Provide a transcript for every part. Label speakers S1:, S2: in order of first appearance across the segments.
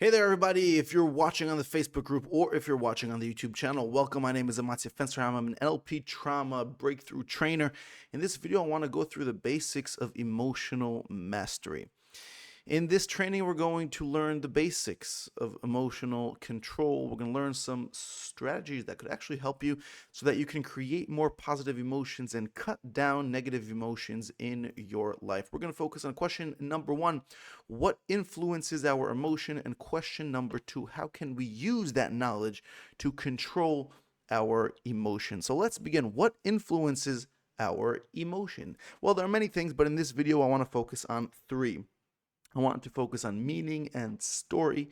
S1: Hey there, everybody. If you're watching on the Facebook group or if you're watching on the YouTube channel, welcome. My name is Amazia Fensterheim. I'm an NLP trauma breakthrough trainer. In this video, I want to go through the basics of emotional mastery. In this training, we're going to learn the basics of emotional control. We're going to learn some strategies that could actually help you so that you can create more positive emotions and cut down negative emotions in your life. We're going to focus on question number one: what influences our emotion? And question number two: how can we use that knowledge to control our emotion? So let's begin. What influences our emotion? Well, there are many things, but in this video, I want to focus on three. I want to focus on meaning and story.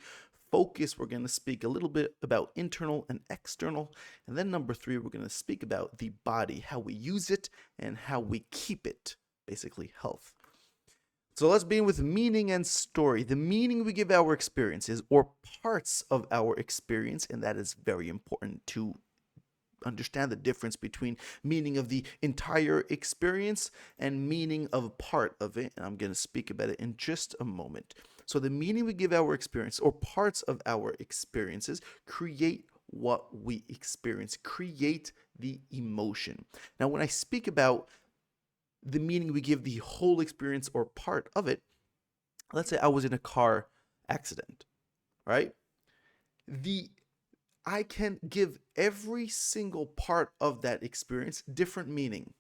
S1: Focus, we're going to speak a little bit about internal and external. And then number three, we're going to speak about the body, how we use it and how we keep it, basically health. So let's begin with meaning and story. The meaning we give our experiences or parts of our experience, and that is very important to understand the difference between meaning of the entire experience and meaning of part of it. And I'm going to speak about it in just a moment. So the meaning we give our experience or parts of our experiences create what we experience, create the emotion. Now, when I speak about the meaning we give the whole experience or part of it, let's say I was in a car accident, right? I can give every single part of that experience different meaning.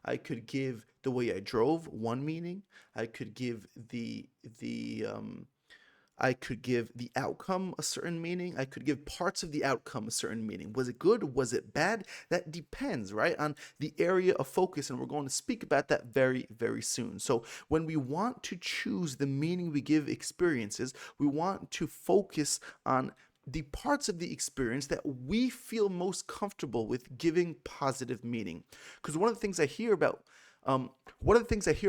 S1: I could give the way I drove one meaning. I could give the outcome a certain meaning. I could give parts of the outcome a certain meaning. Was it good? Was it bad? That depends, right, on the area of focus, and we're going to speak about that very, very soon. So when we want to choose the meaning we give experiences, we want to focus on the parts of the experience that we feel most comfortable with giving positive meaning. Because one of the things I hear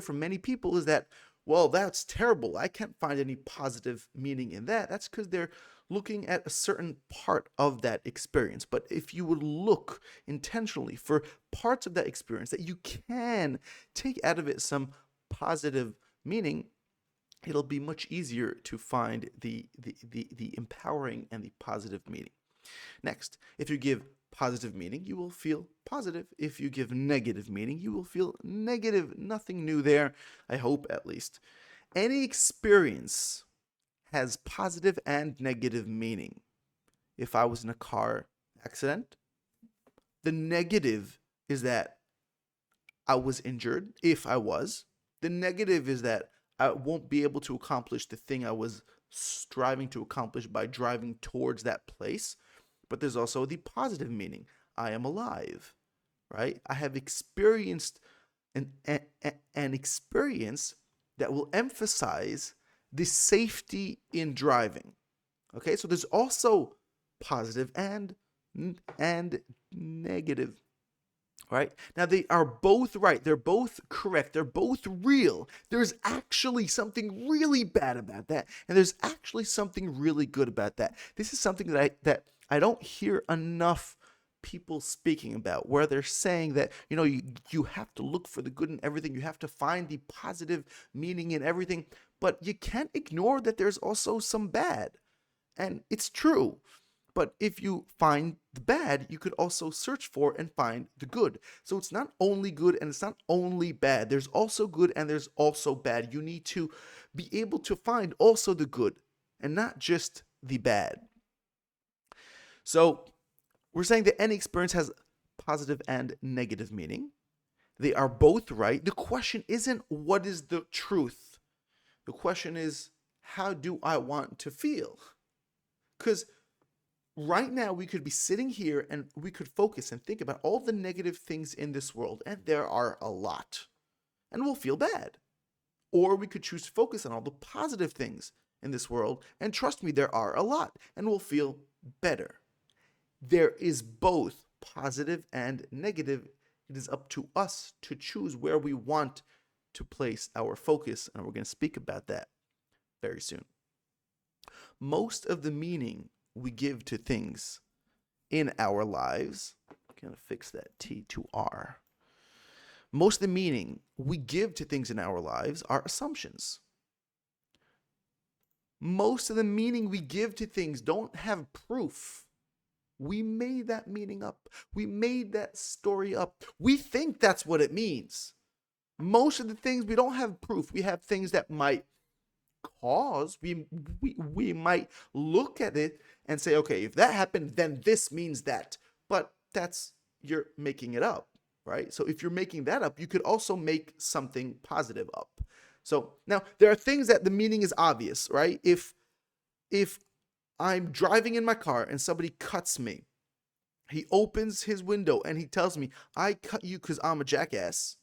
S1: from many people is that, well, that's terrible. I can't find any positive meaning in that. That's because they're looking at a certain part of that experience. But if you would look intentionally for parts of that experience that you can take out of it some positive meaning, it'll be much easier to find the empowering and the positive meaning. Next, if you give positive meaning, you will feel positive. If you give negative meaning, you will feel negative. Nothing new there, I hope, at least. Any experience has positive and negative meaning. If I was in a car accident, the negative is that I was injured, if I was. The negative is that I won't be able to accomplish the thing I was striving to accomplish by driving towards that place. But there's also the positive meaning. I am alive, right? I have experienced an experience that will emphasize the safety in driving. Okay, so there's also positive and negative. Right? Now, they are both right. They're both correct. They're both real. There's actually something really bad about that, and there's actually something really good about that. This is something that I don't hear enough people speaking about, where they're saying that, you have to look for the good in everything. You have to find the positive meaning in everything, but you can't ignore that there's also some bad. And it's true. But if you find the bad, you could also search for and find the good. So it's not only good and it's not only bad. There's also good and there's also bad. You need to be able to find also the good and not just the bad. So we're saying that any experience has positive and negative meaning. They are both right. The question isn't what is the truth. The question is, how do I want to feel? Because right now, we could be sitting here and we could focus and think about all the negative things in this world, and there are a lot, and we'll feel bad. Or we could choose to focus on all the positive things in this world, and trust me, there are a lot, and we'll feel better. There is both positive and negative. It is up to us to choose where we want to place our focus, and we're going to speak about that very soon. Most of the meaning we give to things in our lives, I'm going to fix that T to R. Most of the meaning we give to things in our lives are assumptions. Most of the meaning we give to things don't have proof. We made that meaning up. We made that story up. We think that's what it means. Most of the things we don't have proof. We have things that might cause we might look at it and say, okay, if that happened, then this means that. But that's you're making it up, right? So if you're making that up, you could also make something positive up. So now there are things that the meaning is obvious, right? If I'm driving in my car and somebody cuts me, he opens his window and he tells me, I cut you because I'm a jackass.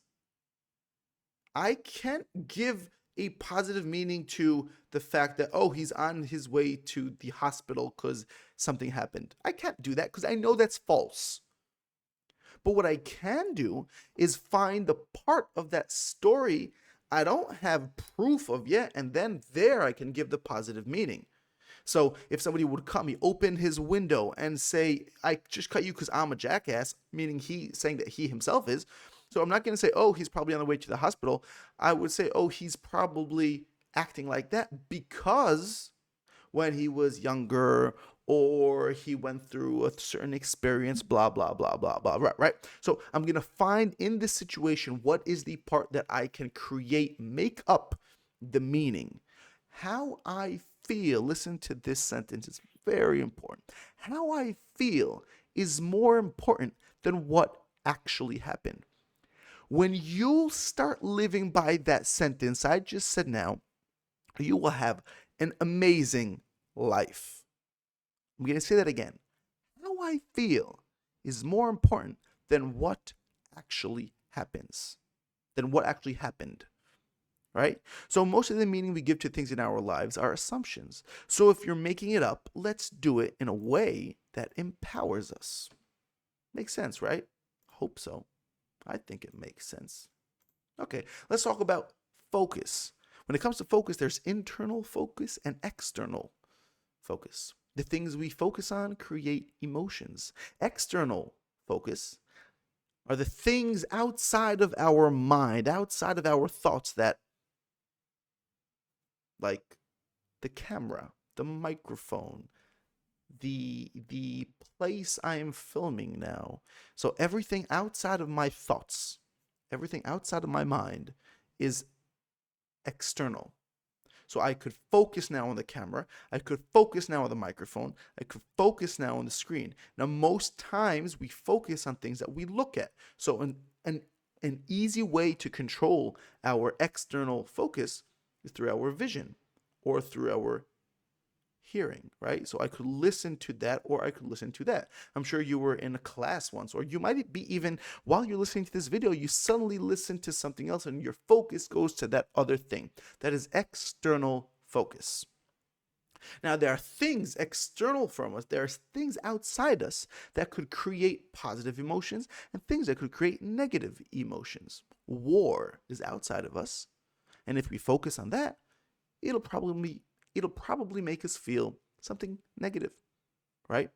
S1: I can't give a positive meaning to the fact that, oh, he's on his way to the hospital because something happened. I can't do that because I know that's false. But what I can do is find the part of that story I don't have proof of yet, and then there I can give the positive meaning. So if somebody would cut me, open his window and say, I just cut you because I'm a jackass, meaning he saying that he himself is. So I'm not going to say, oh, he's probably on the way to the hospital. I would say, oh, he's probably acting like that because when he was younger or he went through a certain experience, blah, blah, blah, blah, blah, right, right? So I'm going to find in this situation what is the part that I can create, make up the meaning. How I feel, listen to this sentence, it's very important. How I feel is more important than what actually happened. When you start living by that sentence I just said now, you will have an amazing life. I'm going to say that again. How I feel is more important than what actually happens, than what actually happened. Right? So most of the meaning we give to things in our lives are assumptions. So if you're making it up, let's do it in a way that empowers us. Makes sense, right? Hope so. I think it makes sense. Okay, let's talk about focus. When it comes to focus, there's internal focus and external focus. The things we focus on create emotions. External focus are the things outside of our mind, outside of our thoughts that, like the camera, the microphone, the place I am filming now. So everything outside of my thoughts, everything outside of my mind is external. So I could focus now on the camera. I could focus now on the microphone. I could focus now on the screen. Now, most times we focus on things that we look at. So an easy way to control our external focus is through our vision or through our hearing, right? So I could listen to that or I could listen to that. I'm sure you were in a class once, or you might be even while you're listening to this video, you suddenly listen to something else and your focus goes to that other thing. That is external focus. Now, there are things external from us, there are things outside us that could create positive emotions and things that could create negative emotions. War is outside of us, and if we focus on that, it'll probably make us feel something negative, right?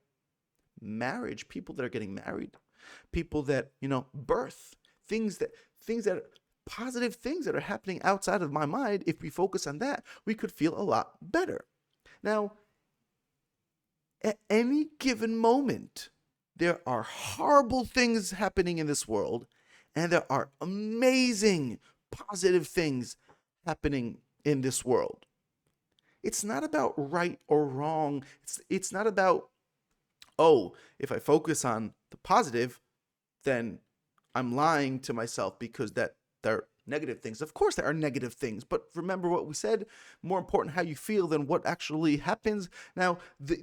S1: Marriage, people that are getting married, people that, birth, things that positive things that are happening outside of my mind, if we focus on that, we could feel a lot better. Now, at any given moment, there are horrible things happening in this world, and there are amazing positive things happening in this world. It's not about right or wrong. It's not about, oh, if I focus on the positive, then I'm lying to myself because that they're negative things. Of course there are negative things, but remember what we said, more important how you feel than what actually happens. Now, the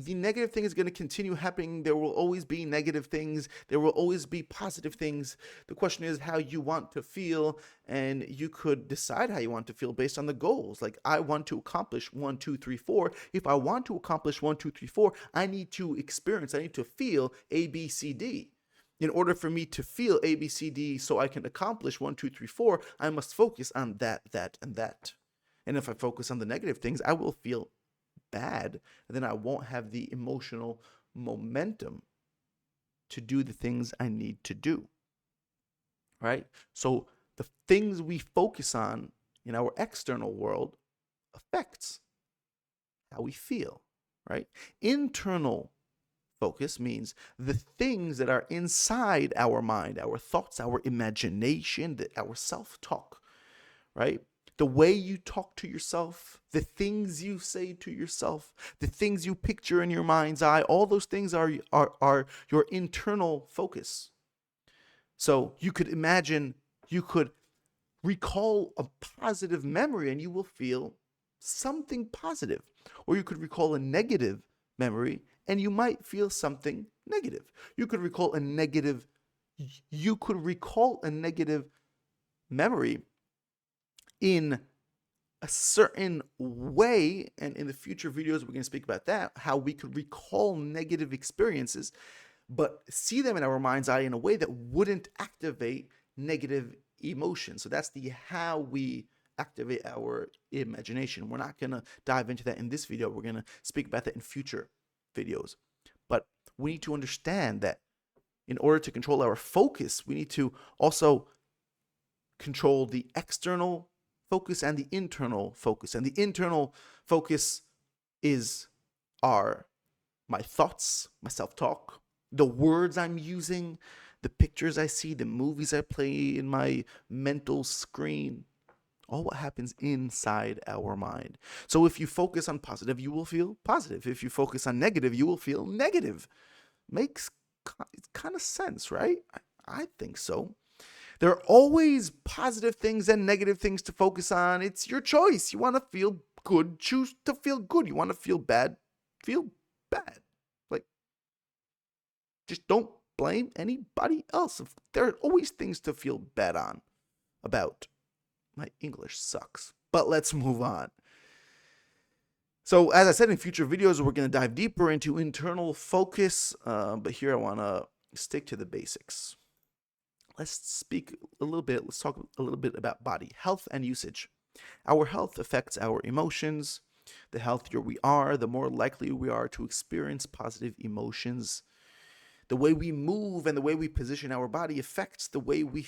S1: negative thing is going to continue happening. There will always be negative things. There will always be positive things. The question is how you want to feel, and you could decide how you want to feel based on the goals. Like, I want to accomplish 1, 2, 3, 4. If I want to accomplish 1, 2, 3, 4, I need to feel A, B, C, D. In order for me to feel A, B, C, D so I can accomplish 1, 2, 3, 4, I must focus on that, and that. And if I focus on the negative things, I will feel bad, and then I won't have the emotional momentum to do the things I need to do. Right? So the things we focus on in our external world affects how we feel, right? Internal focus means the things that are inside our mind, our thoughts, our imagination, our self-talk, right? The way you talk to yourself, the things you say to yourself, the things you picture in your mind's eye, all those things are your internal focus. So you could imagine, you could recall a positive memory and you will feel something positive. Or you could recall a negative memory and you might feel something negative. You could recall a negative memory in a certain way, and in the future videos we're going to speak about that, how we could recall negative experiences but see them in our mind's eye in a way that wouldn't activate negative emotions. So that's the how we activate our imagination. We're not going to dive into that in this video. We're going to speak about that in future videos. But we need to understand that in order to control our focus, we need to also control the external focus and the internal focus. And the internal focus is my thoughts, my self-talk, the words I'm using, the pictures I see, the movies I play in my mental screen, all what happens inside our mind. So if you focus on positive, you will feel positive. If you focus on negative, you will feel negative. Makes kind of sense, right? I think so. There are always positive things and negative things to focus on. It's your choice. You want to feel good, choose to feel good. You want to feel bad, feel bad. Like, just don't blame anybody else. There are always things to feel bad about. My English sucks, but let's move on. So as I said, in future videos, we're going to dive deeper into internal focus, but here I want to stick to the basics. Let's talk a little bit about body health and usage. Our health affects our emotions. The healthier we are, the more likely we are to experience positive emotions. The way we move and the way we position our body affects the way we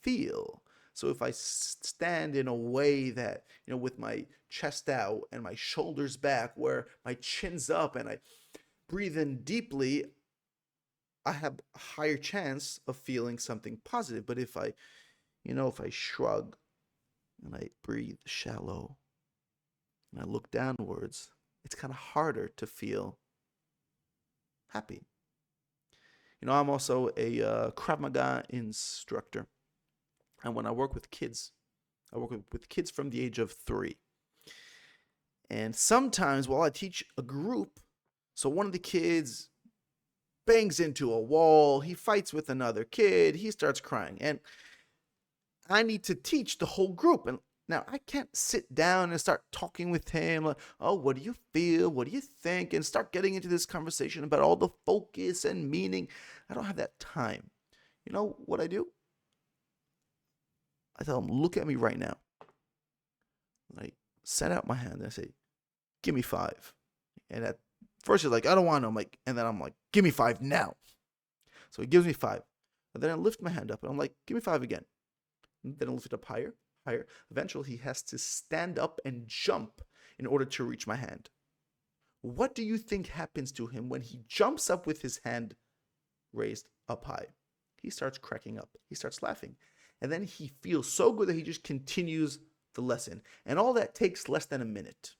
S1: feel. So if I stand in a way that, with my chest out and my shoulders back, where my chin's up, and I breathe in deeply, I have a higher chance of feeling something positive. But if I shrug and I breathe shallow and I look downwards, it's kind of harder to feel happy. I'm also a Krav Maga instructor. And when I work with kids, I work with kids from the age of 3. And sometimes while I teach a group, so one of the kids bangs into a wall, he fights with another kid, he starts crying. And I need to teach the whole group. And now I can't sit down and start talking with him like, oh, what do you feel? What do you think? And start getting into this conversation about all the focus and meaning. I don't have that time. You know what I do? I tell him, look at me right now. I set out my hand and I say, give me 5. And at first he's like, I don't want to. And then I'm like, give me 5 now. So he gives me 5. And then I lift my hand up and I'm like, give me 5 again. And then I lift it up higher, higher. Eventually he has to stand up and jump in order to reach my hand. What do you think happens to him when he jumps up with his hand raised up high? He starts cracking up. He starts laughing. And then he feels so good that he just continues the lesson. And all that takes less than a minute.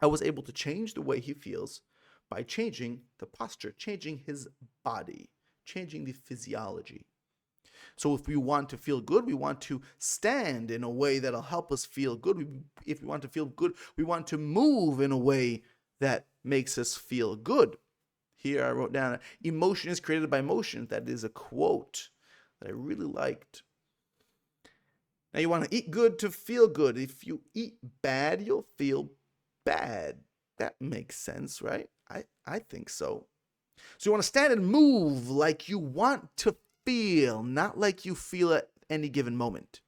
S1: I was able to change the way he feels by changing the posture, changing his body, changing the physiology. So if we want to feel good, we want to stand in a way that'll help us feel good. If we want to feel good, we want to move in a way that makes us feel good. Here I wrote down, emotion is created by motion. That is a quote that I really liked. Now you want to eat good to feel good. If you eat bad, you'll feel bad. That makes sense, right? I think so. So you want to stand and move like you want to feel, not like you feel at any given moment.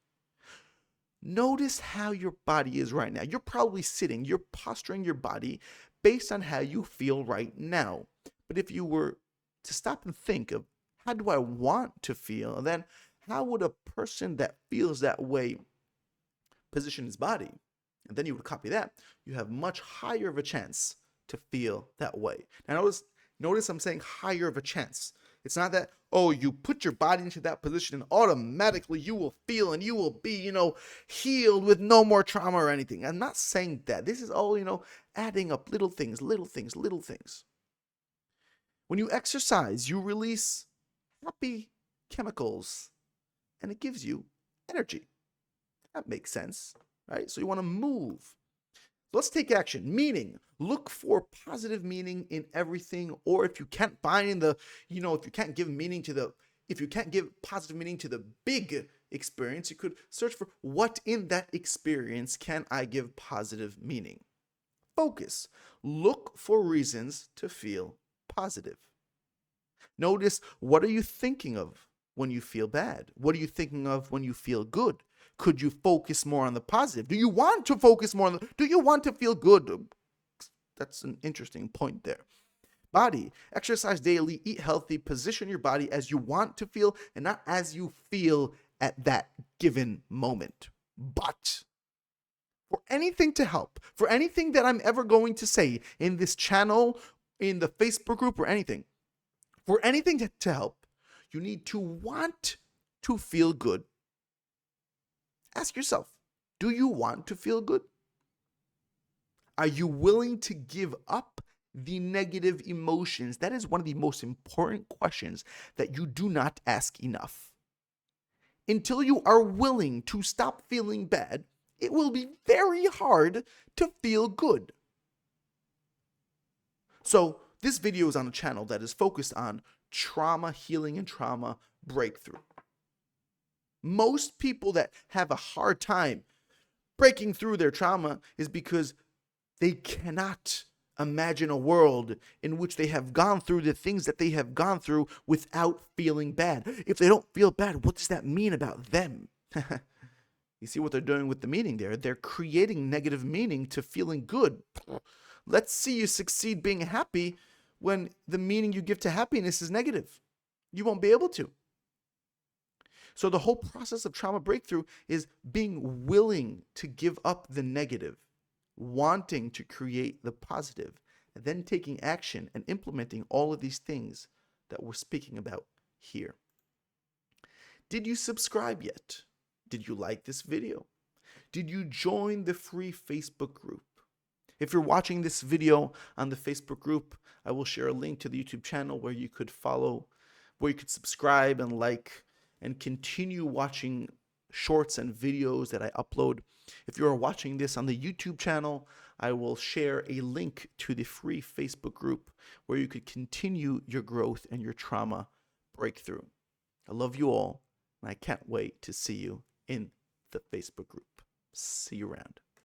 S1: Notice how your body is right now. You're probably sitting, you're posturing your body based on how you feel right now. But if you were to stop and think of how do I want to feel, and then how would a person that feels that way position his body? and then you would copy that, you have much higher of a chance to feel that way. Now notice I'm saying higher of a chance. It's not that, oh, you put your body into that position and automatically you will feel and you will be, healed with no more trauma or anything. I'm not saying that. This is all, adding up little things, little things, little things. When you exercise, you release happy chemicals and it gives you energy. That makes sense, right? So you want to move. Let's take action. Meaning, look for positive meaning in everything. Or if you can't find if you can't give positive meaning to the big experience, you could search for what in that experience can I give positive meaning. Focus. Look for reasons to feel positive. Notice, what are you thinking of when you feel bad? What are you thinking of when you feel good? Could you focus more on the positive? Do you want to focus more on do you want to feel good? That's an interesting point there. Body. Exercise daily, eat healthy, position your body as you want to feel and not as you feel at that given moment. But for anything to help, for anything that I'm ever going to say in this channel, in the Facebook group, or anything, for anything to help, you need to want to feel good. Ask yourself, do you want to feel good? Are you willing to give up the negative emotions? That is one of the most important questions that you do not ask enough. Until you are willing to stop feeling bad, it will be very hard to feel good. So this video is on a channel that is focused on trauma healing and trauma breakthrough. Most people that have a hard time breaking through their trauma is because they cannot imagine a world in which they have gone through the things that they have gone through without feeling bad. If they don't feel bad, what does that mean about them? You see what they're doing with the meaning there? They're creating negative meaning to feeling good. Let's see you succeed being happy when the meaning you give to happiness is negative. You won't be able to. So the whole process of trauma breakthrough is being willing to give up the negative, wanting to create the positive, and then taking action and implementing all of these things that we're speaking about here. Did you subscribe yet? Did you like this video? Did you join the free Facebook group? If you're watching this video on the Facebook group, I will share a link to the YouTube channel where you could follow, where you could subscribe and like, and continue watching shorts and videos that I upload. If you are watching this on the YouTube channel, I will share a link to the free Facebook group where you could continue your growth and your trauma breakthrough. I love you all, and I can't wait to see you in the Facebook group. See you around.